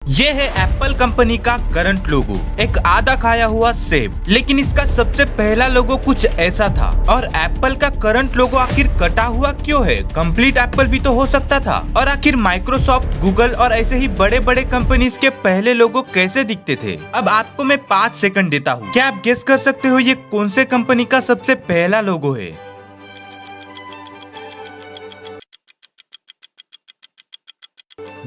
ये है Apple company का करंट लोगो, एक आधा खाया हुआ सेब। लेकिन इसका सबसे पहला लोगो कुछ ऐसा था। और एप्पल का करंट लोगो आखिर कटा हुआ क्यों है? कंप्लीट एप्पल भी तो हो सकता था। और आखिर माइक्रोसॉफ्ट, गूगल और ऐसे ही बड़े बड़े कंपनीज के पहले लोगो कैसे दिखते थे? अब आपको मैं 5 सेकंड देता हूँ। क्या आप गेस कर सकते हो ये कौन से कंपनी का सबसे पहला लोगो है?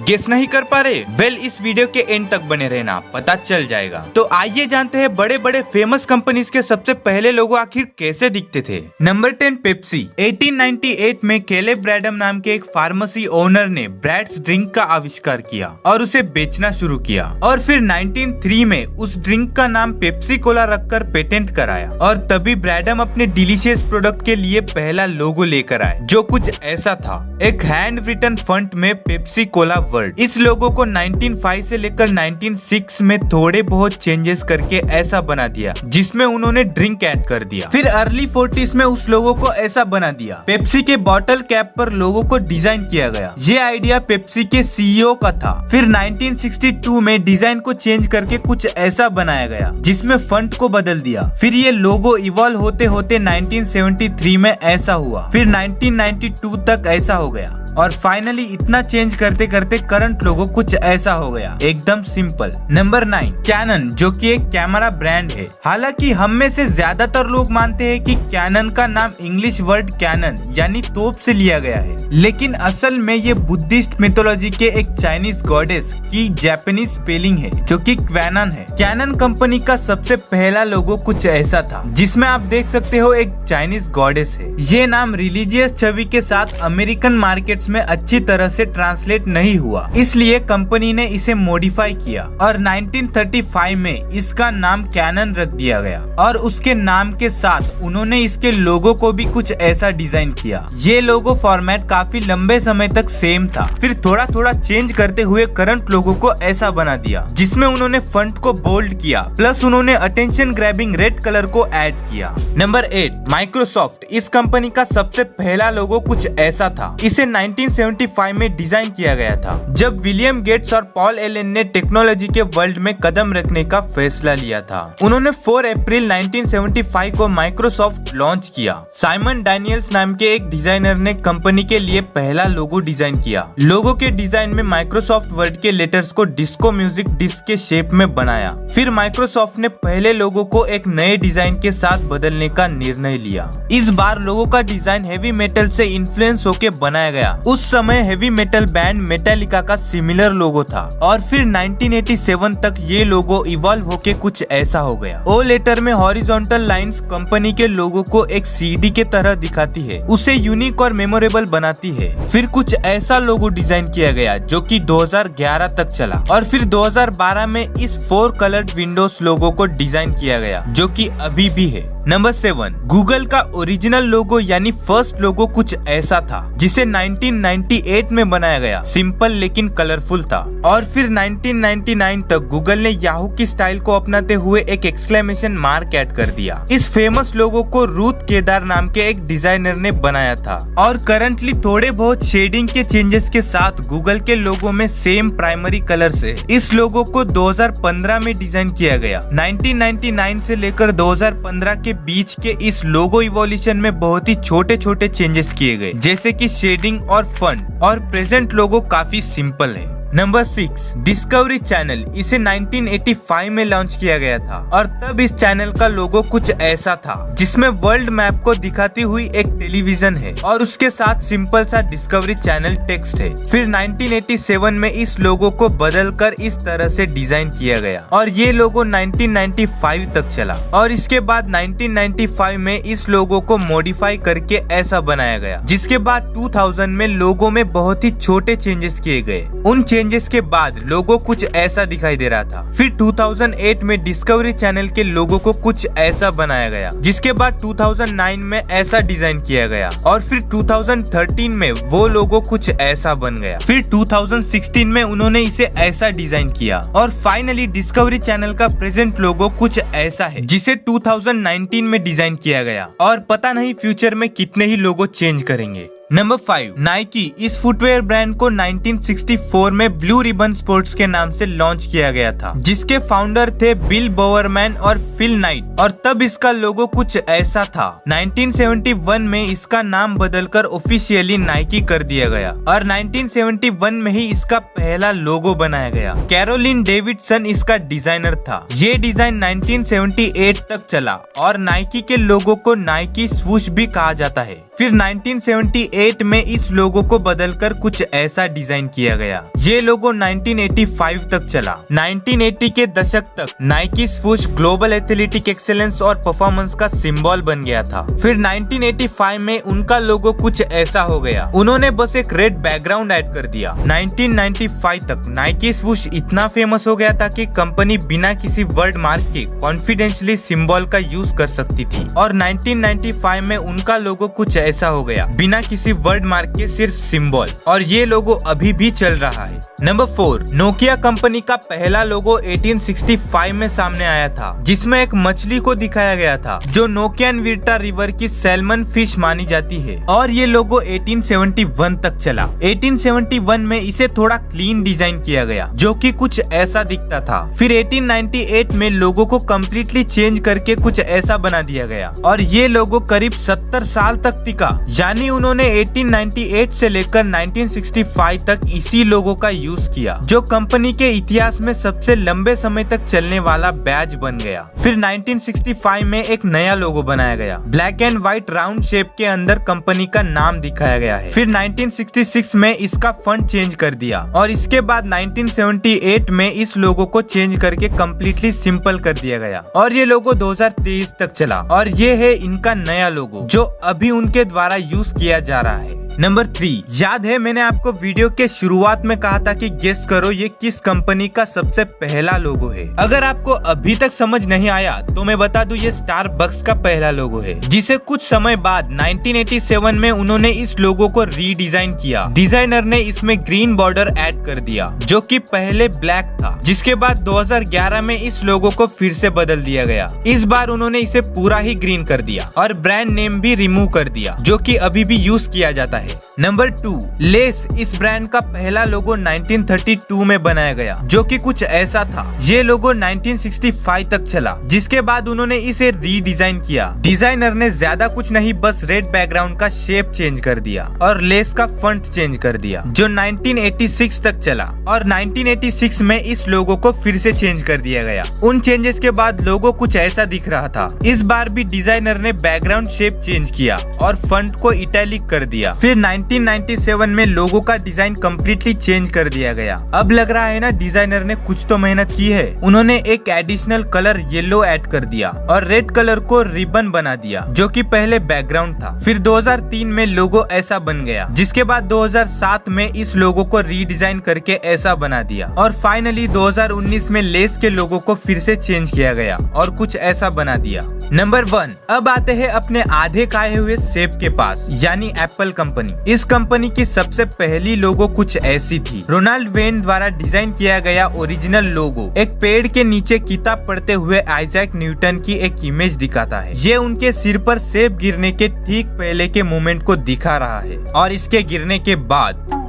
गेस नहीं कर पा रहे? वेल, इस वीडियो के एंड तक बने रहना, पता चल जाएगा। तो आइए जानते हैं बड़े बड़े फेमस कंपनीज के सबसे पहले लोगो आखिर कैसे दिखते थे। Number 10, Pepsi. 1898 में केले ब्रैडम नाम के एक फार्मेसी ओनर ने ब्रैड्स ड्रिंक का आविष्कार किया और उसे बेचना शुरू किया। और फिर 1903 में उस ड्रिंक का नाम पेप्सी कोला रखकर पेटेंट कराया। और तभी ब्रैडम अपने डिलीशियस प्रोडक्ट के लिए पहला लोगो लेकर आए, जो कुछ ऐसा था, एक हैंड रिटन फॉन्ट में पेप्सी कोला वर्ड। इस लोगो को 1905 से लेकर 1906 में थोड़े बहुत चेंजेस करके ऐसा बना दिया, जिसमें उन्होंने ड्रिंक ऐड कर दिया। फिर अर्ली 40s में उस लोगो को ऐसा बना दिया। पेप्सी के बॉटल कैप पर लोगो को डिजाइन किया गया। ये आइडिया पेप्सी के सीईओ का था। फिर 1962 में डिजाइन को चेंज करके कुछ ऐसा बनाया गया, जिसमें फॉन्ट को बदल दिया। फिर ये लोगो इवॉल्व होते होते 1973 में ऐसा हुआ। फिर 1992 तक ऐसा हो गया। और फाइनली इतना चेंज करते करते करंट लोगो कुछ ऐसा हो गया, एकदम सिंपल। नंबर 9, कैनन, जो कि एक कैमरा ब्रांड है। हालांकि हम में से ज्यादातर लोग मानते हैं कि कैनन का नाम इंग्लिश वर्ड कैनन यानी तोप से लिया गया है, लेकिन असल में ये बुद्धिस्ट मिथोलॉजी के एक चाइनीज गॉडेस की जापानीज स्पेलिंग है, जो कि क्वैनन है। कैनन कंपनी का सबसे पहला लोगो कुछ ऐसा था, जिसमें आप देख सकते हो एक चाइनीज गॉडेस है। ये नाम रिलीजियस छवि के साथ अमेरिकन मार्केट में अच्छी तरह से ट्रांसलेट नहीं हुआ, इसलिए कंपनी ने इसे मॉडिफाई किया और 1935 में इसका नाम कैनन रख दिया गया। और उसके नाम के साथ उन्होंने इसके लोगो को भी कुछ ऐसा डिजाइन किया। ये लोगो फॉर्मेट काफी लंबे समय तक सेम था। फिर थोड़ा थोड़ा चेंज करते हुए करंट लोगो को ऐसा बना दिया, जिसमें उन्होंने फॉन्ट को बोल्ड किया, प्लस उन्होंने अटेंशन ग्रैबिंग रेड कलर को ऐड किया। Number 8, Microsoft. इस कंपनी का सबसे पहला लोगो कुछ ऐसा था। इसे 1975 में डिजाइन किया गया था, जब विलियम गेट्स और पॉल एलन ने टेक्नोलॉजी के वर्ल्ड में कदम रखने का फैसला लिया था। उन्होंने 4 अप्रैल 1975 को माइक्रोसॉफ्ट लॉन्च किया। साइमन डैनियल्स नाम के एक डिजाइनर ने कंपनी के लिए पहला लोगो डिजाइन किया। लोगो के डिजाइन में माइक्रोसॉफ्ट वर्ड के लेटर्स को डिस्को म्यूजिक डिस्क के शेप में बनाया। फिर माइक्रोसॉफ्ट ने पहले लोगो को एक नए डिजाइन के साथ बदलने का निर्णय लिया। इस बार लोगो का डिजाइन हेवी मेटल से इन्फ्लुएंस होकर बनाया गया। उस समय हेवी मेटल बैंड मेटालिका का सिमिलर लोगो था। और फिर 1987 तक ये लोगो इवॉल्व होके कुछ ऐसा हो गया। ओ लेटर में हॉरिजॉन्टल लाइंस कंपनी के लोगो को एक सीडी के तरह दिखाती है, उसे यूनिक और मेमोरेबल बनाती है। फिर कुछ ऐसा लोगो डिजाइन किया गया, जो कि 2011 तक चला। और फिर 2012 में इस 4 कलर्ड विंडोज लोगो को डिजाइन किया गया, जो कि अभी भी है। नंबर 7, गूगल का ओरिजिनल लोगो यानी फर्स्ट लोगो कुछ ऐसा था, जिसे 1998 में बनाया गया। सिंपल लेकिन कलरफुल था। और फिर 1999 तक गूगल ने याहू की स्टाइल को अपनाते हुए एक एक्सक्लेमेशन मार्क ऐड कर दिया। इस फेमस लोगो को रूथ केदार नाम के एक डिजाइनर ने बनाया था। और करंटली थोड़े बहुत शेडिंग के चेंजेस के साथ गूगल के लोगो में सेम प्राइमरी कलर्स है। इस लोगो को 2015 में डिजाइन किया गया। 1999 से लेकर 2015 के बीच के इस लोगो इवोल्यूशन में बहुत ही छोटे छोटे चेंजेस किए गए, जैसे कि शेडिंग और फॉन्ट। और प्रेजेंट लोगो काफी सिंपल है। Number 6, discovery channel. इसे 1985 में लॉन्च किया गया था। और तब इस चैनल का लोगो कुछ ऐसा था, जिसमें वर्ल्ड मैप को दिखाती हुई एक टेलीविजन है और उसके साथ सिंपल सा डिस्कवरी चैनल टेक्स्ट है। फिर 1987 में इस लोगो को बदलकर इस तरह से डिजाइन किया गया और ये लोगो 1995 तक चला। और इसके बाद 1995 में इस लोगो को मॉडिफाई करके ऐसा बनाया गया, जिसके बाद 2000 में लोगो में बहुत ही छोटे चेंजेस किए गए। उन चेंजेस के बाद लोगो कुछ ऐसा दिखाई दे रहा था। फिर 2008 में डिस्कवरी चैनल के लोगो को कुछ ऐसा बनाया गया, जिसके बाद 2009 में ऐसा डिजाइन किया गया। और फिर 2013 में वो लोगो कुछ ऐसा बन गया। फिर 2016 में उन्होंने इसे ऐसा डिजाइन किया। और फाइनली डिस्कवरी चैनल का प्रेजेंट लोगो कुछ ऐसा है, जिसे 2019 में डिजाइन किया गया। और पता नहीं फ्यूचर में कितने ही लोगो चेंज करेंगे। Number 5, Nike. इस फुटवेयर ब्रांड को 1964 में ब्लू रिबन स्पोर्ट्स के नाम से लॉन्च किया गया था, जिसके फाउंडर थे बिल बोवरमैन और फिल नाइट, और तब इसका लोगो कुछ ऐसा था। 1971 में इसका नाम बदलकर ऑफिशियली नाइकी कर दिया गया और 1971 में ही इसका पहला लोगो बनाया गया। कैरोलिन डेविडसन इसका डिजाइनर था। ये डिजाइन 1978 तक चला और नाइकी के लोगो को नाइकी स्वूश भी कहा जाता है। फिर 1978 में इस लोगो को बदलकर कुछ ऐसा डिजाइन किया गया। ये लोगो 1985 तक चला। 1980 के दशक तक नाइकी स्वूश ग्लोबल एथलेटिक एक्सेलेंस और परफॉर्मेंस का सिंबल बन गया था। फिर 1985 में उनका लोगो कुछ ऐसा हो गया। उन्होंने बस एक रेड बैकग्राउंड ऐड कर दिया। 1995 तक नाइकी स्वूश इतना फेमस हो गया था कि कंपनी बिना किसी वर्ड मार्क के कॉन्फिडेंशियली सिंबल का यूज कर सकती थी, और 1995 में उनका लोगो कुछ ऐसा हो गया, बिना किसी वर्ड मार्क के सिर्फ सिंबल, और ये लोगो अभी भी चल रहा है। नंबर 4, नोकिया कंपनी का पहला लोगो 1865 में सामने आया था, जिसमें एक मछली को दिखाया गया था जो नोकियन विर्टा रिवर की सैल्मन फिश मानी जाती है, और ये लोगो 1871 तक चला। 1871 में इसे थोड़ा क्लीन डिजाइन किया गया, जो कि कुछ ऐसा दिखता था। फिर 1898 में लोगो को कम्प्लीटली चेंज करके कुछ ऐसा बना दिया गया, और ये लोगो करीब 70 साल तक टिका। यानी उन्होंने 1898 से लेकर 1965 तक इसी लोगो का यूज किया, जो कंपनी के इतिहास में सबसे लंबे समय तक चलने वाला बैज बन गया। फिर 1965 में एक नया लोगो बनाया गया। Black and white round shape के अंदर कंपनी का नाम दिखाया गया है। फिर 1966 में इसका फंट चेंज कर दिया, और इसके बाद 1978 में इस लोगो को चेंज करके कम्प्लीटली सिंपल कर दिया गया, और ये लोगो 2023 तक चला, और ये है इनका नया लोगो जो अभी उनके द्वारा यूज किया जा रहा है। नंबर 3, याद है मैंने आपको वीडियो के शुरुआत में कहा था कि गेस करो ये किस कंपनी का सबसे पहला लोगो है। अगर आपको अभी तक समझ नहीं आया तो मैं बता दूं, ये स्टारबक्स का पहला लोगो है, जिसे कुछ समय बाद 1987 में उन्होंने इस लोगो को रीडिजाइन किया। डिजाइनर ने इसमें ग्रीन बॉर्डर ऐड कर दिया, जो कि पहले ब्लैक था, जिसके बाद 2011 में इस लोगो को फिर से बदल दिया गया। इस बार उन्होंने इसे पूरा ही ग्रीन कर दिया और ब्रांड नेम भी रिमूव कर दिया, जो कि अभी भी यूज किया जाता है। Number 2, less. इस ब्रांड का पहला लोगो 1932 में बनाया गया, जो कि कुछ ऐसा था। ये लोगो 1965 तक चला, जिसके बाद उन्होंने इसे रीडिजाइन किया। डिजाइनर ने ज्यादा कुछ नहीं, बस रेड बैकग्राउंड का शेप चेंज कर दिया और लेस का फंट चेंज कर दिया, जो 1986 तक चला, और 1986 में इस लोगो को फिर से चेंज कर दिया गया। उन चेंजेस के बाद लोगो कुछ ऐसा दिख रहा था। इस बार भी डिजाइनर ने बैकग्राउंड शेप चेंज किया और फंट को इटैलिक कर दिया। फिर 1997 में लोगो का डिजाइन कम्प्लीटली चेंज कर दिया गया। अब लग रहा है ना डिजाइनर ने कुछ तो मेहनत की है। उन्होंने एक एडिशनल कलर येलो ऐड कर दिया और रेड कलर को रिबन बना दिया, जो कि पहले बैकग्राउंड था। फिर 2003 में लोगो ऐसा बन गया, जिसके बाद 2007 में इस लोगो को रीडिजाइन करके ऐसा बना दिया, और फाइनली 2019 में लेस के लोगो को फिर से चेंज किया गया और कुछ ऐसा बना दिया। नंबर 1, अब आते हैं अपने आधे खाए हुए सेब के पास, यानी एप्पल कंपनी। इस कंपनी की सबसे पहली लोगो कुछ ऐसी थी। रोनाल्ड वेन द्वारा डिजाइन किया गया ओरिजिनल लोगो एक पेड़ के नीचे किताब पढ़ते हुए आइजैक न्यूटन की एक इमेज दिखाता है। ये उनके सिर पर सेब गिरने के ठीक पहले के मोमेंट को दिखा रहा है, और इसके गिरने के बाद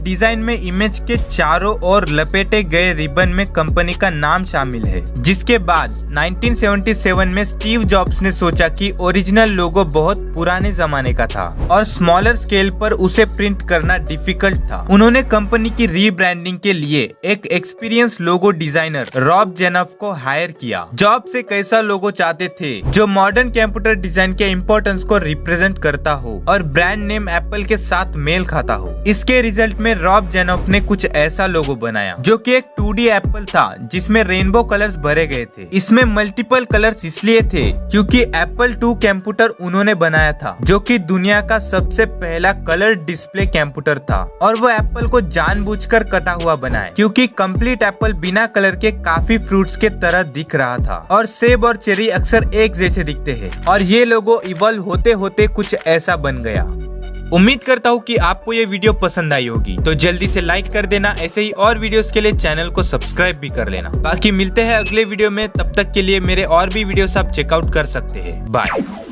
डिजाइन में इमेज के चारों ओर लपेटे गए रिबन में कंपनी का नाम शामिल है। जिसके बाद 1977 में स्टीव जॉब्स ने सोचा कि ओरिजिनल लोगो बहुत पुराने जमाने का था और स्मॉलर स्केल पर उसे प्रिंट करना डिफिकल्ट था। उन्होंने कंपनी की रीब्रांडिंग के लिए एक एक्सपीरियंस लोगो डिजाइनर रॉब जेनफ को हायर किया। जॉब्स एक ऐसा लोगो चाहते थे जो मॉडर्न कंप्यूटर डिजाइन के इम्पोर्टेंस को रिप्रेजेंट करता हो और ब्रांड नेम एप्पल के साथ मेल खाता हो। इसके रिजल्ट में रॉब जेनफ ने कुछ ऐसा लोगो बनाया, जो कि एक 2D एप्पल था जिसमें रेनबो कलर्स भरे गए थे। इसमें मल्टीपल कलर्स इसलिए थे क्योंकि एप्पल 2 कंप्यूटर उन्होंने बनाया था, जो कि दुनिया का सबसे पहला कलर डिस्प्ले कंप्यूटर था, और वो एप्पल को जानबूझकर कटा हुआ बनाया क्योंकि कंप्लीट एप्पल बिना कलर के काफी फ्रूट्स के तरह दिख रहा था, और सेब और चेरी अक्सर एक जैसे दिखते हैं, और ये लोगो इवॉल्व होते होते कुछ ऐसा बन गया। उम्मीद करता हूँ कि आपको ये वीडियो पसंद आई होगी, तो जल्दी से लाइक कर देना। ऐसे ही और वीडियोस के लिए चैनल को सब्सक्राइब भी कर लेना। बाकी मिलते हैं अगले वीडियो में, तब तक के लिए मेरे और भी वीडियोस आप चेकआउट कर सकते हैं। बाय।